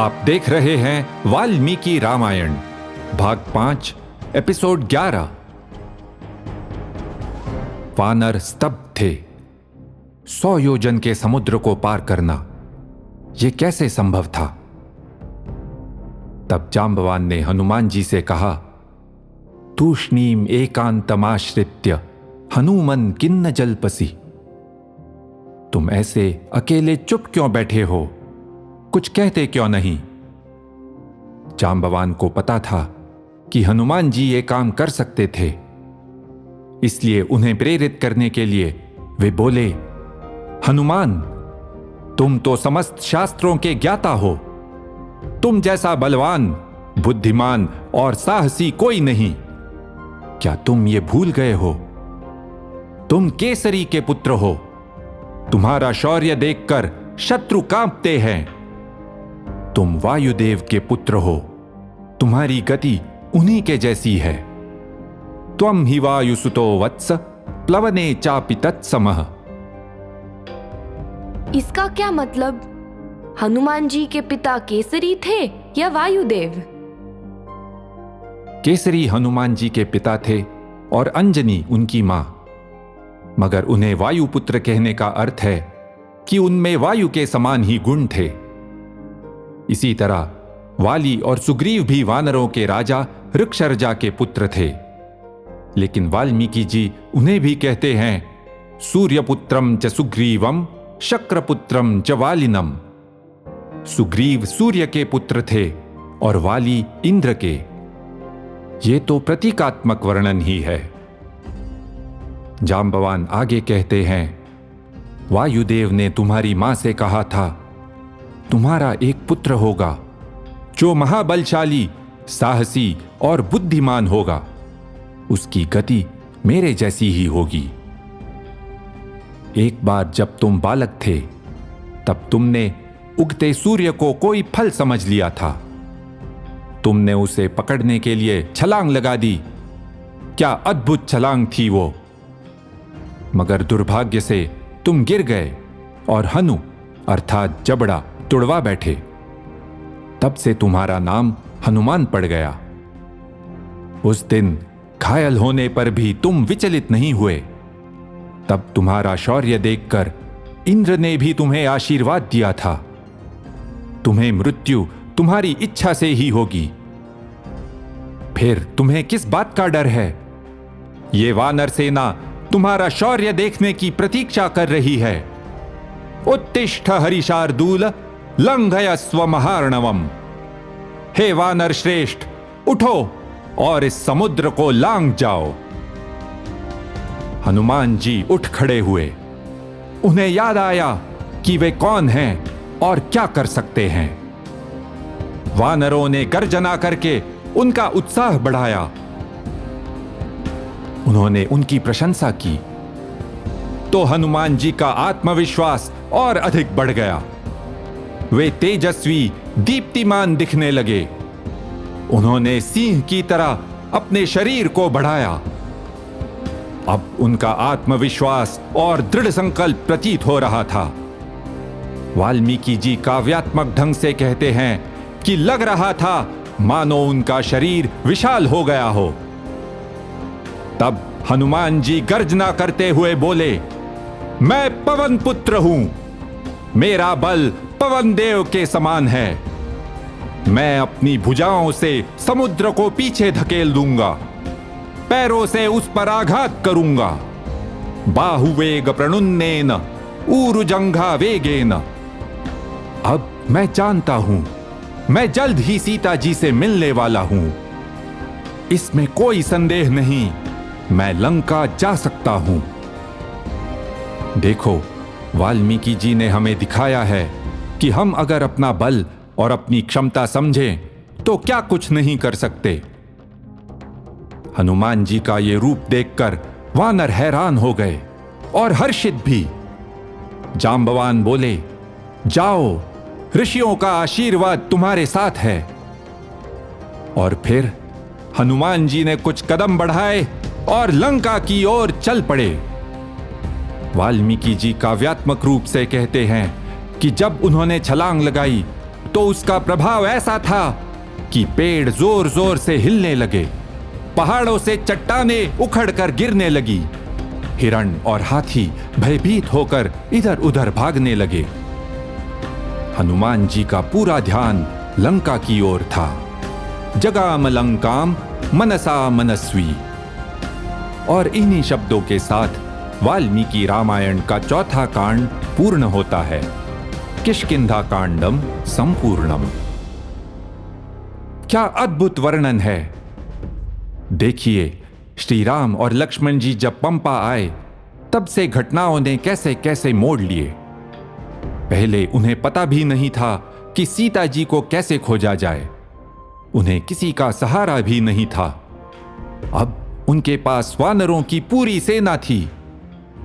आप देख रहे हैं वाल्मीकि रामायण भाग 5 एपिसोड 11। वानर स्तब्ध थे। 100 योजन के समुद्र को पार करना यह कैसे संभव था? तब जांबवान ने हनुमान जी से कहा, तूष्णीम एकांतमाश्रित्य हनुमन किन्न जल्पसी। तुम ऐसे अकेले चुप क्यों बैठे हो? कुछ कहते क्यों नहीं? जांबवान को पता था कि हनुमान जी ये काम कर सकते थे, इसलिए उन्हें प्रेरित करने के लिए वे बोले, हनुमान, तुम तो समस्त शास्त्रों के ज्ञाता हो। तुम जैसा बलवान, बुद्धिमान और साहसी कोई नहीं। क्या तुम ये भूल गए हो? तुम केसरी के पुत्र हो। तुम्हारा शौर्य देखकर शत्रु कांपते हैं। तुम वायुदेव के पुत्र हो। तुम्हारी गति उन्हीं के जैसी है। त्वं हि वायुसुतो वत्स प्लवने चापि तत्समः। इसका क्या मतलब? हनुमान जी के पिता केसरी थे या वायुदेव? केसरी हनुमान जी के पिता थे और अंजनी उनकी मां, मगर उन्हें वायुपुत्र कहने का अर्थ है कि उनमें वायु के समान ही गुण थे। इसी तरह वाली और सुग्रीव भी वानरों के राजा ऋक्षर्जा के पुत्र थे, लेकिन वाल्मीकि जी उन्हें भी कहते हैं सूर्यपुत्रम च सुग्रीवम शक्रपुत्रम च वालिनम। सुग्रीव सूर्य के पुत्र थे और वाली इंद्र के। ये तो प्रतीकात्मक वर्णन ही है। जांबवान आगे कहते हैं, वायुदेव ने तुम्हारी मां से कहा था, तुम्हारा एक पुत्र होगा जो महाबलशाली, साहसी और बुद्धिमान होगा। उसकी गति मेरे जैसी ही होगी। एक बार जब तुम बालक थे, तब तुमने उगते सूर्य को कोई फल समझ लिया था। तुमने उसे पकड़ने के लिए छलांग लगा दी। क्या अद्भुत छलांग थी वो! मगर दुर्भाग्य से तुम गिर गए और हनु अर्थात जबड़ा तुड़वा बैठे। तब से तुम्हारा नाम हनुमान पड़ गया। उस दिन घायल होने पर भी तुम विचलित नहीं हुए। तब तुम्हारा शौर्य देखकर इंद्र ने भी तुम्हें आशीर्वाद दिया था। तुम्हें मृत्यु तुम्हारी इच्छा से ही होगी। फिर तुम्हें किस बात का डर है? ये वानर सेना तुम्हारा शौर्य देखने की प्रतीक्षा कर रही है। उत्तिष्ठ हरिशार्दूल लंघयस्व महार्णवम। हे वानर श्रेष्ठ, उठो और इस समुद्र को लांघ जाओ। हनुमान जी उठ खड़े हुए। उन्हें याद आया कि वे कौन हैं और क्या कर सकते हैं। वानरों ने गर्जना करके उनका उत्साह बढ़ाया। उन्होंने उनकी प्रशंसा की तो हनुमान जी का आत्मविश्वास और अधिक बढ़ गया। वे तेजस्वी, दीप्तिमान दिखने लगे। उन्होंने सिंह की तरह अपने शरीर को बढ़ाया। अब उनका आत्मविश्वास और दृढ़ संकल्प प्रतीत हो रहा था। वाल्मीकि जी काव्यात्मक ढंग से कहते हैं कि लग रहा था मानो उनका शरीर विशाल हो गया हो। तब हनुमान जी गर्जना करते हुए बोले, मैं पवन पुत्र हूं। मेरा बल पवन देव के समान है। मैं अपनी भुजाओं से समुद्र को पीछे धकेल दूंगा। पैरों से उस पर आघात करूंगा। बाहुवेग प्रणुन्नेन ऊरुजंघा वेगेन। अब मैं जानता हूं, मैं जल्द ही सीता जी से मिलने वाला हूं। इसमें कोई संदेह नहीं, मैं लंका जा सकता हूं। देखो, वाल्मीकि जी ने हमें दिखाया है कि हम अगर अपना बल और अपनी क्षमता समझें तो क्या कुछ नहीं कर सकते। हनुमान जी का ये रूप देखकर वानर हैरान हो गए और हर्षित भी। जांबवान बोले, जाओ, ऋषियों का आशीर्वाद तुम्हारे साथ है। और फिर हनुमान जी ने कुछ कदम बढ़ाए और लंका की ओर चल पड़े। वाल्मीकि जी काव्यात्मक रूप से कहते हैं कि जब उन्होंने छलांग लगाई तो उसका प्रभाव ऐसा था कि पेड़ जोर जोर से हिलने लगे, पहाड़ों से चट्टानें उखड़कर गिरने लगी, हिरण और हाथी भयभीत होकर इधर उधर भागने लगे। हनुमान जी का पूरा ध्यान लंका की ओर था। जगाम लंकाम मनसा मनस्वी। और इन्हीं शब्दों के साथ वाल्मीकि रामायण का चौथा कांड पूर्ण होता है। किष्किंधा कांडम संपूर्णम। क्या अद्भुत वर्णन है। देखिए, श्री राम और लक्ष्मण जी जब पंपा आए तब से घटनाओं ने कैसे कैसे मोड़ लिए। पहले उन्हें पता भी नहीं था कि सीता जी को कैसे खोजा जाए। उन्हें किसी का सहारा भी नहीं था। अब उनके पास वानरों की पूरी सेना थी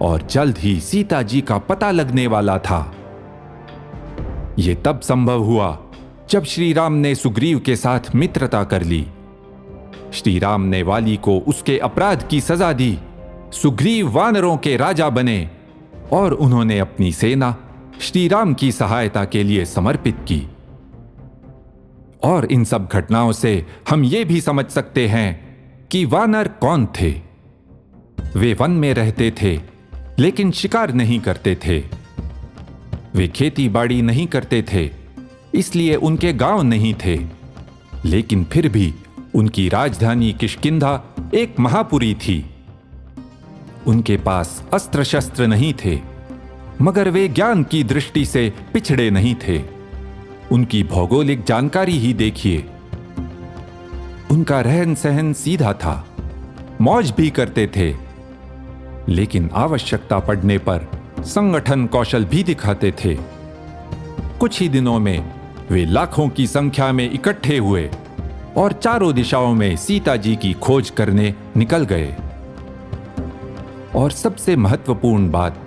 और जल्द ही सीता जी का पता लगने वाला था। यह तब संभव हुआ जब श्री राम ने सुग्रीव के साथ मित्रता कर ली। श्री राम ने वाली को उसके अपराध की सजा दी। सुग्रीव वानरों के राजा बने और उन्होंने अपनी सेना श्री राम की सहायता के लिए समर्पित की। और इन सब घटनाओं से हम ये भी समझ सकते हैं कि वानर कौन थे। वे वन में रहते थे लेकिन शिकार नहीं करते थे। वे खेती बाड़ी नहीं करते थे, इसलिए उनके गांव नहीं थे। लेकिन फिर भी उनकी राजधानी किष्किंधा एक महापुरी थी। उनके पास अस्त्र शस्त्र नहीं थे, मगर वे ज्ञान की दृष्टि से पिछड़े नहीं थे। उनकी भौगोलिक जानकारी ही देखिए। उनका रहन सहन सीधा था, मौज भी करते थे, लेकिन आवश्यकता पड़ने पर संगठन कौशल भी दिखाते थे। कुछ ही दिनों में वे लाखों की संख्या में इकट्ठे हुए और चारों दिशाओं में सीता जी की खोज करने निकल गए। और सबसे महत्वपूर्ण बात,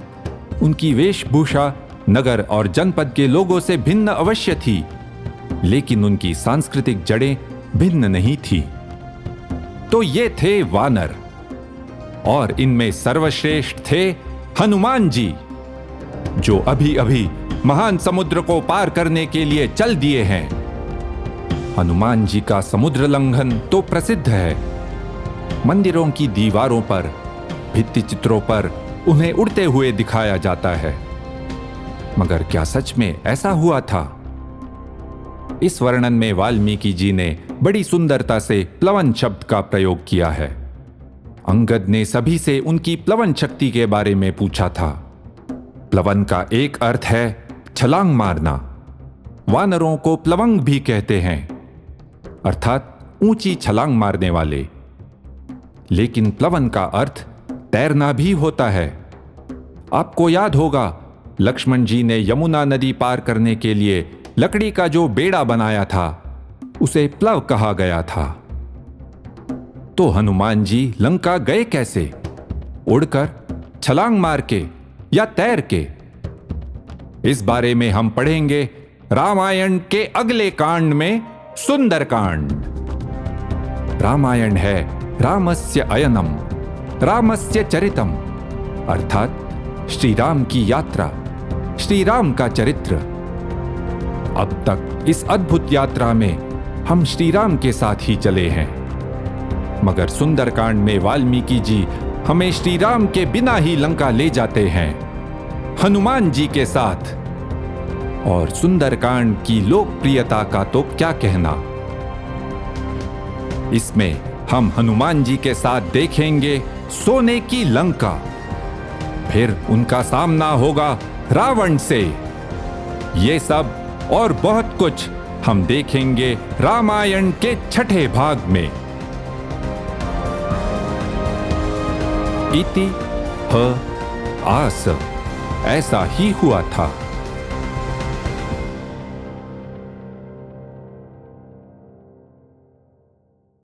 उनकी वेशभूषा नगर और जनपद के लोगों से भिन्न अवश्य थी, लेकिन उनकी सांस्कृतिक जड़ें भिन्न नहीं थी। तो ये थे वानर, और इनमें सर्वश्रेष्ठ थे हनुमान जी, जो अभी अभी महान समुद्र को पार करने के लिए चल दिए हैं। हनुमान जी का समुद्र लंघन तो प्रसिद्ध है। मंदिरों की दीवारों पर, भित्ति चित्रों पर उन्हें उड़ते हुए दिखाया जाता है। मगर क्या सच में ऐसा हुआ था? इस वर्णन में वाल्मीकि जी ने बड़ी सुंदरता से प्लवन शब्द का प्रयोग किया है। अंगद ने सभी से उनकी प्लवन शक्ति के बारे में पूछा था। प्लवन का एक अर्थ है छलांग मारना। वानरों को प्लवंग भी कहते हैं, अर्थात ऊंची छलांग मारने वाले। लेकिन प्लवन का अर्थ तैरना भी होता है। आपको याद होगा, लक्ष्मण जी ने यमुना नदी पार करने के लिए लकड़ी का जो बेड़ा बनाया था, उसे प्लव कहा गया था। तो हनुमान जी लंका गए कैसे? उड़कर, छलांग मार के या तैर के? इस बारे में हम पढ़ेंगे रामायण के अगले कांड में, सुंदरकांड। रामायण है रामस्य अयनम, रामस्य चरितम, अर्थात श्री राम की यात्रा, श्री राम का चरित्र। अब तक इस अद्भुत यात्रा में हम श्री राम के साथ ही चले हैं, मगर सुंदरकांड में वाल्मीकि जी हमें श्री राम के बिना ही लंका ले जाते हैं, हनुमान जी के साथ। और सुंदरकांड की लोकप्रियता का तो क्या कहना। इसमें हम हनुमान जी के साथ देखेंगे सोने की लंका, फिर उनका सामना होगा रावण से। ये सब और बहुत कुछ हम देखेंगे रामायण के छठे भाग में। इति ह आस, ऐसा ही हुआ था।